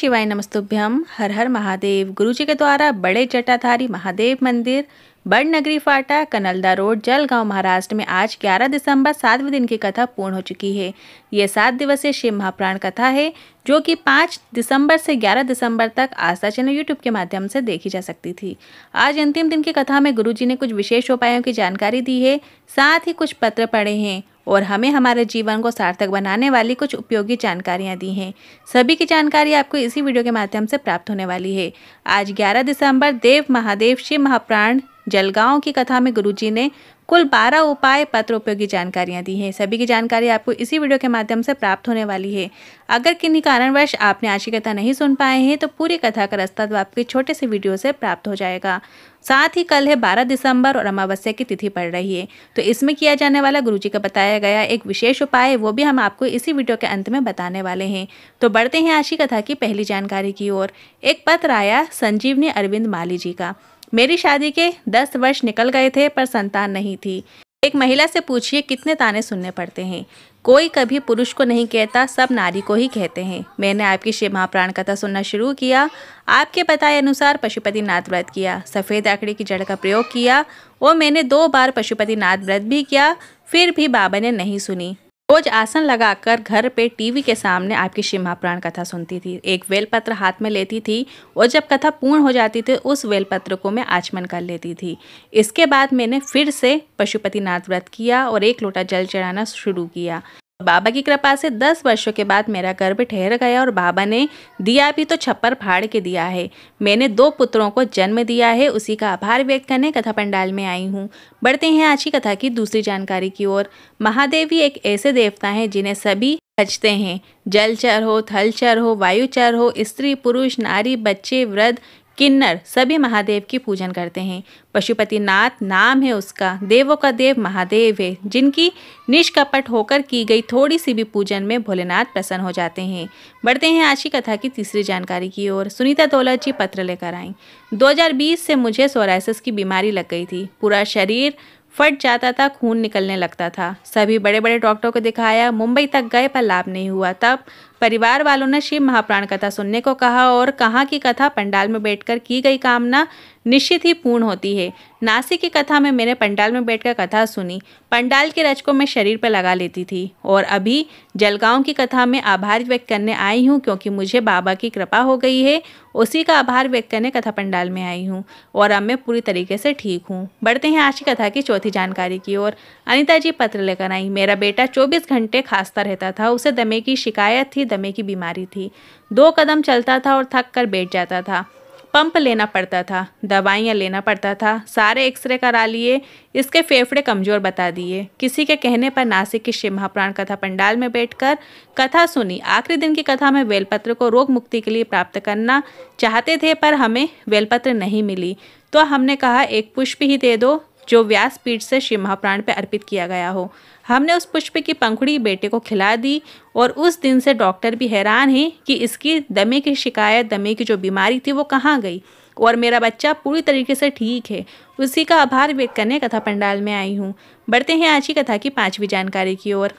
शिवाय नमस्तुभ्यम। हर हर महादेव। गुरुजी के द्वारा बड़े जटाधारी महादेव मंदिर, बड़नगरी फाटा, कनलदा रोड, जलगांव, महाराष्ट्र में आज 11 दिसंबर 7वें दिन की कथा पूर्ण हो चुकी है। ये 7 दिवसीय शिव महापुराण कथा है जो कि 5 दिसंबर से 11 दिसंबर तक आस्था चैनल यूट्यूब के माध्यम से देखी जा सकती थी। आज अंतिम दिन की कथा में गुरुजी ने कुछ विशेष उपायों की जानकारी दी है, साथ ही कुछ पत्र पढ़े हैं और हमें हमारे जीवन को सार्थक बनाने वाली कुछ उपयोगी जानकारियां दी हैं। सभी की जानकारी आपको इसी वीडियो के माध्यम से प्राप्त होने वाली है। आज 11 दिसंबर देव महादेव शिव महापुराण जलगांव की कथा में गुरुजी ने कुल 12 उपाय पत्र उपयोगी जानकारियां दी हैं। सभी की जानकारी आपको इसी वीडियो के माध्यम से प्राप्त होने वाली है। अगर किन्हीं कारणवश आपने आज की कथा नहीं सुन पाए हैं तो पूरी कथा का रास्ता तो आपके छोटे से वीडियो से प्राप्त हो जाएगा। साथ ही कल है 12 दिसंबर और अमावस्या की तिथि पड़ रही है, तो इसमें किया जाने वाला गुरुजी का बताया गया एक विशेष उपाय वो भी हम आपको इसी वीडियो के अंत में बताने वाले हैं। तो बढ़ते हैं आज की कथा की पहली जानकारी की ओर। एक पत्र आया संजीवनी अरविंद माली जी का। मेरी शादी के 10 वर्ष निकल गए थे पर संतान नहीं थी। एक महिला से पूछिए कितने ताने सुनने पड़ते हैं। कोई कभी पुरुष को नहीं कहता, सब नारी को ही कहते हैं। मैंने आपकी शिव महापुराण कथा सुनना शुरू किया। आपके बताए अनुसार पशुपतिनाथ व्रत किया, सफ़ेद आंकड़े की जड़ का प्रयोग किया और मैंने 2 बार पशुपतिनाथ व्रत भी किया, फिर भी बाबा ने नहीं सुनी। रोज आसन लगाकर घर पे टीवी के सामने आपकी शिव महापुराण कथा सुनती थी। एक बेलपत्र हाथ में लेती थी और जब कथा पूर्ण हो जाती थी उस बेलपत्र को मैं आचमन कर लेती थी। इसके बाद मैंने फिर से पशुपतिनाथ व्रत किया और 1 लोटा जल चढ़ाना शुरू किया। बाबा की कृपा से 10 वर्षों के बाद मेरा गर्भ ठहर गया और बाबा ने दिया भी तो छप्पर फाड़ के दिया है। मैंने 2 पुत्रों को जन्म दिया है, उसी का आभार व्यक्त करने कथा पंडाल में आई हूँ। बढ़ते हैं आज की कथा की दूसरी जानकारी की ओर। महादेव ही एक ऐसे देवता हैं जिन्हें सभी भजते हैं। जलचर हो, थलचर हो, वायुचर हो, स्त्री पुरुष नारी बच्चे वृद्ध किन्नर सभी महादेव की पूजन करते हैं। पशुपतिनाथ नाम है उसका। देवों का देव महादेव है, जिनकी निष्कपट होकर की गई थोड़ी सी भी पूजन में भोलेनाथ प्रसन्न हो जाते हैं। बढ़ते हैं आज की कथा की तीसरी जानकारी की ओर। सुनीता दौलत जी पत्र लेकर आई। 2020 से मुझे सोरायसिस की बीमारी लग गई थी। पूरा शरीर फट जाता था, खून निकलने लगता था। सभी बड़े बड़े डॉक्टरों को दिखाया, मुंबई तक गए पर लाभ नहीं हुआ। तब परिवार वालों ने शिव महापुराण कथा सुनने को कहा और कहा कि कथा पंडाल में बैठकर की गई कामना निश्चित ही पूर्ण होती है। नासिक की कथा में मैंने पंडाल में बैठकर कथा सुनी। पंडाल के रच को मैं शरीर पर लगा लेती थी और अभी जलगांव की कथा में आभार व्यक्त करने आई हूँ क्योंकि मुझे बाबा की कृपा हो गई है। उसी का आभार व्यक्त करने कथा पंडाल में आई हूँ और अब मैं पूरी तरीके से ठीक हूँ। बढ़ते हैं आज की कथा की चौथी जानकारी की ओर। अनिता जी पत्र लेकर आई। मेरा बेटा 24 घंटे खांसता रहता था। उसे दमे की शिकायत थी, दमे की बीमारी थी। 2 कदम चलता था और थक कर बैठ जाता था। पंप लेना पड़ता था, दवाइयाँ लेना पड़ता था। सारे एक्सरे करा लिए, इसके फेफड़े कमज़ोर बता दिए। किसी के कहने पर नासिक की शिव महापुराण कथा पंडाल में बैठकर कथा सुनी। आखिरी दिन की कथा में बेलपत्र को रोग मुक्ति के लिए प्राप्त करना चाहते थे पर हमें बेलपत्र नहीं मिली, तो हमने कहा एक पुष्प ही दे दो जो व्यासपीठ से शिव महापुराण पर अर्पित किया गया हो। हमने उस पुष्प की पंखुड़ी बेटे को खिला दी और उस दिन से डॉक्टर भी हैरान हैं कि इसकी दमे की शिकायत, दमे की जो बीमारी थी वो कहाँ गई और मेरा बच्चा पूरी तरीके से ठीक है। उसी का आभार व्यक्त करने कथा पंडाल में आई हूँ। बढ़ते हैं आज की कथा की 5वीं जानकारी की ओर।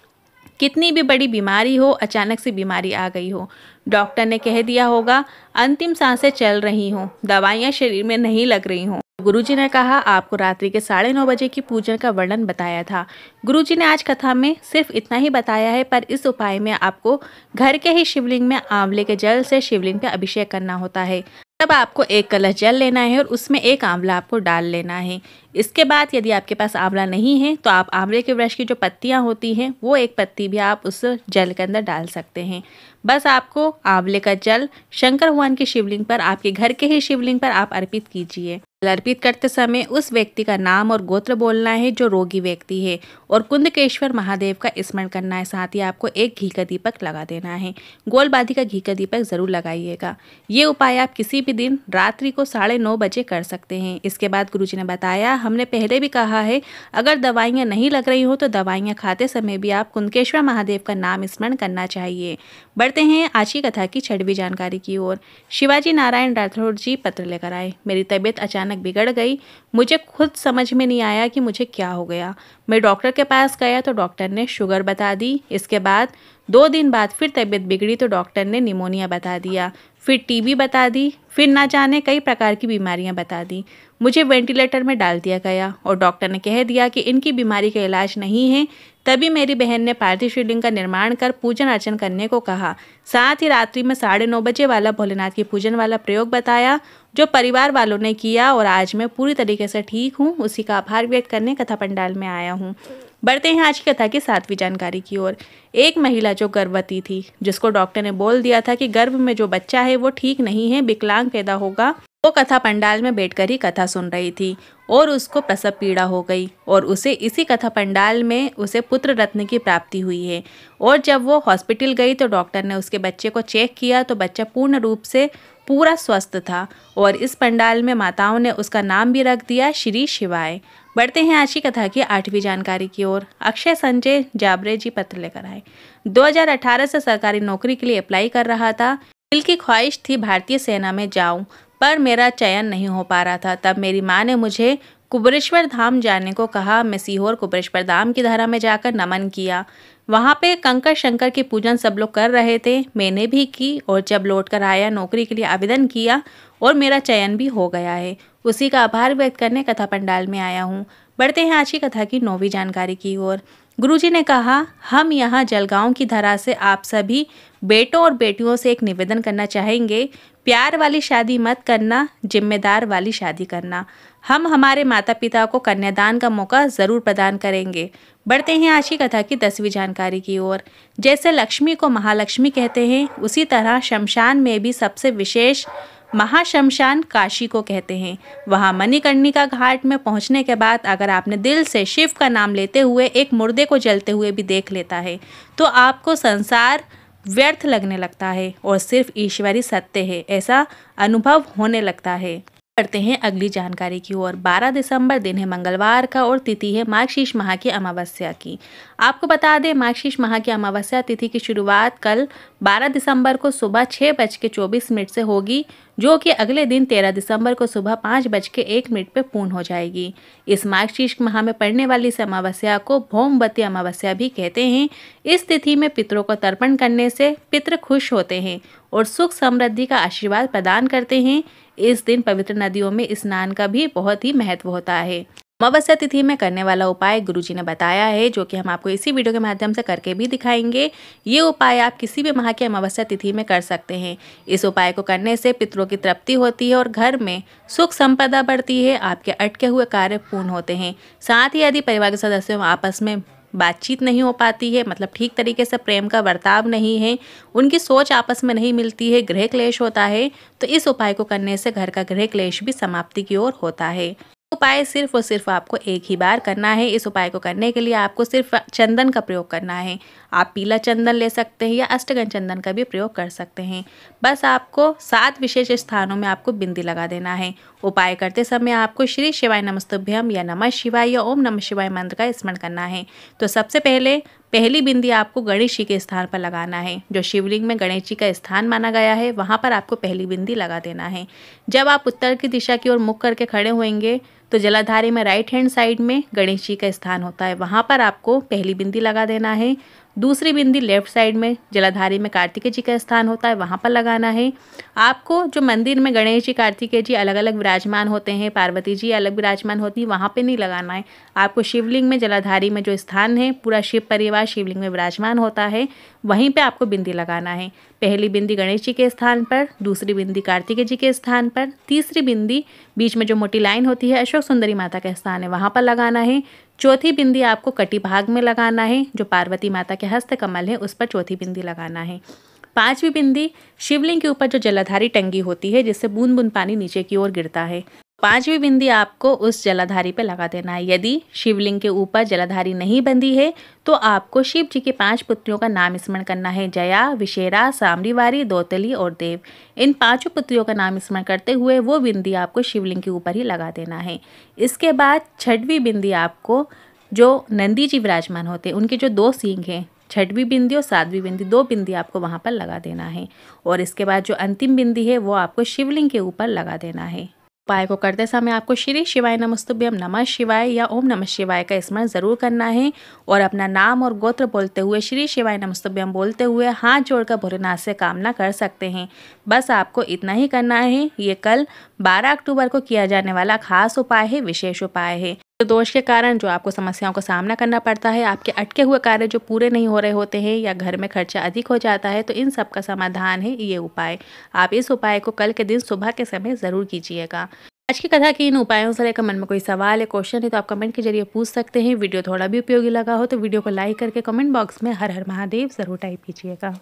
कितनी भी बड़ी बीमारी हो, अचानक से बीमारी आ गई हो, डॉक्टर ने कह दिया होगा अंतिम सांसें चल रही हों, दवाइयाँ शरीर में नहीं लग रही हों। गुरुजी ने कहा आपको रात्रि के 9:30 बजे की पूजन का वर्णन बताया था। गुरुजी ने आज कथा में सिर्फ इतना ही बताया है, पर इस उपाय में आपको घर के ही शिवलिंग में आंवले के जल से शिवलिंग पे अभिषेक करना होता है। तब आपको 1 कलश जल लेना है और उसमें 1 आंवला आपको डाल लेना है। इसके बाद यदि आपके पास आंवला नहीं है तो आप आंवले के वृक्ष की जो पत्तियां होती हैं वो 1 पत्ती भी आप उस जल के अंदर डाल सकते हैं। बस आपको आंवले का जल शंकर भगवान के शिवलिंग पर, आपके घर के ही शिवलिंग पर आप अर्पित कीजिए। अर्पित करते समय उस व्यक्ति का नाम और गोत्र बोलना है जो रोगी व्यक्ति है और कुंदकेश्वर महादेव का स्मरण करना है। साथ ही आपको 1 घी का दीपक लगा देना है। गोल बाधी का घी का दीपक जरूर लगाइएगा। ये उपाय आप किसी भी दिन रात्रि को 9:30 बजे कर सकते हैं। इसके बाद गुरुजी ने बताया, हमने पहले भी कहा है अगर दवाइयाँ नहीं लग रही हो तो दवाइयाँ खाते समय भी आप कुंदकेश्वर महादेव का नाम स्मरण करना चाहिए। बढ़ते हैं आज की कथा की 6वीं जानकारी की ओर। शिवाजी नारायण राठौड़ जी पत्र लेकर आए। मेरी तबीयत अचानक बिगड़ गई। मुझे खुद समझ में नहीं आया कि मुझे क्या हो गया। मैं डॉक्टर के पास गया तो डॉक्टर ने शुगर बता दी। इसके बाद 2 दिन बाद फिर तबीयत बिगड़ी तो डॉक्टर ने निमोनिया बता दिया, फिर टीबी बता दी, फिर ना जाने कई प्रकार की बीमारियां बता दी। मुझे वेंटिलेटर में डाल दिया गया और डॉक्टर ने कह दिया कि इनकी बीमारी का इलाज नहीं है। तभी मेरी बहन ने पार्थिव शिवलिंग का निर्माण कर पूजन अर्चन करने को कहा। साथ ही रात्रि में 9:30 बजे वाला भोलेनाथ की पूजन वाला प्रयोग बताया, जो परिवार वालों ने किया और आज मैं पूरी तरीके से ठीक हूँ। उसी का आभार व्यक्त करने कथा पंडाल में आया हूँ। बढ़ते हैं आज की कथा की 7वीं जानकारी की ओर। एक महिला जो गर्भवती थी, जिसको डॉक्टर ने बोल दिया था कि गर्भ में जो बच्चा है वो ठीक नहीं है, विकलांग पैदा होगा, वो कथा पंडाल में बैठकर ही कथा सुन रही थी और उसको प्रसव पीड़ा हो गई और उसे इसी कथा पंडाल में उसे पुत्र रत्न की प्राप्ति हुई है। और जब वो हॉस्पिटल गई तो डॉक्टर ने उसके बच्चे को चेक किया तो बच्चा पूर्ण रूप से पूरा स्वस्थ था और इस पंडाल में माताओं ने उसका नाम भी रख दिया श्री शिवाय। बढ़ते हैं आज की कथा की 8वीं जानकारी की ओर। अक्षय संजय जाबरे जी पत्र लेकर आए। 2018 से सरकारी नौकरी के लिए अप्लाई कर रहा था। दिल की ख्वाहिश थी भारतीय सेना में जाऊं, पर मेरा चयन नहीं हो पा रहा था। तब मेरी माँ ने मुझे कुबेरेश्वर धाम जाने को कहा। मैं सीहोर कुबेरेश्वर धाम की धरा में जाकर नमन किया। वहाँ पे कंकर शंकर की पूजन सब लोग कर रहे थे, मैंने भी की और जब लौट कर आया नौकरी के लिए आवेदन किया और मेरा चयन भी हो गया है। उसी का आभार व्यक्त करने कथा पंडाल में आया हूँ। बढ़ते हैं आज की कथा की 9वीं जानकारी की ओर। गुरुजी ने कहा, हम यहाँ जलगांव की धरा से आप सभी बेटों और बेटियों से एक निवेदन करना चाहेंगे। प्यार वाली शादी मत करना, जिम्मेदार वाली शादी करना। हम हमारे माता पिता को कन्यादान का मौका ज़रूर प्रदान करेंगे। बढ़ते हैं आज की कथा की 10वीं जानकारी की ओर। जैसे लक्ष्मी को महालक्ष्मी कहते हैं, उसी तरह शमशान में भी सबसे विशेष महाशमशान काशी को कहते हैं। वहाँ मणिकर्णिका घाट में पहुँचने के बाद अगर आपने दिल से शिव का नाम लेते हुए एक मुर्दे को जलते हुए भी देख लेता है तो आपको संसार व्यर्थ लगने लगता है और सिर्फ ईश्वरी सत्य है ऐसा अनुभव होने लगता है। करते हैं अगली जानकारी की ओर। 12 दिसंबर दिन है मंगलवार का और तिथि है मार्गशीर्ष माह की अमावस्या की। आपको बता दें, मार्गशीर्ष माह की अमावस्या तिथि की शुरुआत कल 12 दिसंबर को सुबह 6:24 से होगी, जो कि अगले दिन 13 दिसंबर को सुबह 5:01 पे पूर्ण हो जाएगी। इस मार्गशीर्ष माह में पड़ने वाली इस अमावस्या को भौमवती अमावस्या भी कहते हैं। इस तिथि में पितरों को तर्पण करने से पितृ खुश होते हैं और सुख समृद्धि का आशीर्वाद प्रदान करते हैं। इस दिन पवित्र नदियों में स्नान का भी बहुत ही महत्व होता है। अमावस्या तिथि में करने वाला उपाय गुरुजी ने बताया है, जो कि हम आपको इसी वीडियो के माध्यम से करके भी दिखाएंगे। ये उपाय आप किसी भी माह की अमावस्या तिथि में कर सकते हैं। इस उपाय को करने से पितरों की तृप्ति होती है और घर में सुख संपदा बढ़ती है, आपके अटके हुए कार्य पूर्ण होते हैं। साथ ही यदि परिवार के सदस्यों आपस में बातचीत नहीं हो पाती है, मतलब ठीक तरीके से प्रेम का बर्ताव नहीं है, उनकी सोच आपस में नहीं मिलती है, गृह क्लेश होता है, तो इस उपाय को करने से घर का गृह क्लेश भी समाप्ति की ओर होता है। उपाय सिर्फ और सिर्फ आपको एक ही बार करना है। इस उपाय को करने के लिए आपको सिर्फ चंदन का प्रयोग करना है। आप पीला चंदन ले सकते हैं या अष्टगंध चंदन का भी प्रयोग कर सकते हैं। बस आपको 7 विशेष स्थानों में आपको बिंदी लगा देना है। उपाय करते समय आपको श्री शिवाय नमस्तुभ्यम या नमः शिवाय या ओम नमः शिवाय मंत्र का स्मरण करना है। तो सबसे पहली बिंदी आपको गणेश जी के स्थान पर लगाना है। जो शिवलिंग में गणेश जी का स्थान माना गया है, वहाँ पर आपको पहली बिंदी लगा देना है। जब आप उत्तर की दिशा की ओर मुख करके खड़े होंगे तो जलाधारी में राइट हैंड साइड में गणेश जी का स्थान होता है, वहाँ पर आपको पहली बिंदी लगा देना है। दूसरी बिंदी लेफ्ट साइड में जलाधारी में कार्तिकेय जी का स्थान होता है, वहाँ पर लगाना है। आपको जो मंदिर में गणेश जी कार्तिकेय जी अलग अलग विराजमान होते हैं, पार्वती जी अलग विराजमान होती है, वहाँ पे नहीं लगाना है। आपको शिवलिंग में जलाधारी में जो स्थान है, पूरा शिव परिवार शिवलिंग में विराजमान होता है, वहीं पे आपको बिंदी लगाना है। पहली बिंदी गणेश जी के स्थान पर, दूसरी बिंदी कार्तिकेय जी के स्थान पर, तीसरी बिंदी बीच में जो मोटी लाइन होती है अशोक सुंदरी माता का स्थान है, वहाँ पर लगाना है। चौथी बिंदी आपको कटी भाग में लगाना है, जो पार्वती माता के हस्त कमल है उस पर चौथी बिंदी लगाना है। 5वीं बिंदी शिवलिंग के ऊपर जो जलाधारी टंगी होती है, जिससे बूंद बूंद पानी नीचे की ओर गिरता है, 5वीं बिंदी आपको उस जलाधारी पे लगा देना है। यदि शिवलिंग के ऊपर जलाधारी नहीं बंधी है तो आपको शिव जी के 5 पुत्रियों का नाम स्मरण करना है। जया, विशेरा, सामरीवारी, दौतली और देव। इन 5 पुत्रियों का नाम स्मरण करते हुए वो बिंदी आपको शिवलिंग के ऊपर ही लगा देना है। इसके बाद 6वीं बिंदी आपको जो नंदी जी विराजमान होते हैं, उनके जो 2 सींग हैं, 6वीं बिंदी और 7वीं बिंदी, 2 बिंदी आपको वहाँ पर लगा देना है। और इसके बाद जो अंतिम बिंदी है वो आपको शिवलिंग के ऊपर लगा देना है। उपाय को करते समय आपको श्री शिवाय नमस्तुभ्यम, नमः शिवाय या ओम नमः शिवाय का स्मरण जरूर करना है और अपना नाम और गोत्र बोलते हुए श्री शिवाय नमस्तुभ्यम बोलते हुए हाथ जोड़कर भोलेनाथ से कामना कर सकते हैं। बस आपको इतना ही करना है। ये कल 12 अक्टूबर को किया जाने वाला खास उपाय है, विशेष उपाय है। तो दोष के कारण जो आपको समस्याओं का सामना करना पड़ता है, आपके अटके हुए कार्य जो पूरे नहीं हो रहे होते हैं या घर में खर्चा अधिक हो जाता है, तो इन सब का समाधान है ये उपाय। आप इस उपाय को कल के दिन सुबह के समय ज़रूर कीजिएगा। आज की कथा के इन उपायों से लेकर मन में कोई सवाल है, क्वेश्चन है तो आप कमेंट के जरिए पूछ सकते हैं। वीडियो थोड़ा भी उपयोगी लगा हो तो वीडियो को लाइक करके कमेंट बॉक्स में हर हर महादेव ज़रूर टाइप कीजिएगा।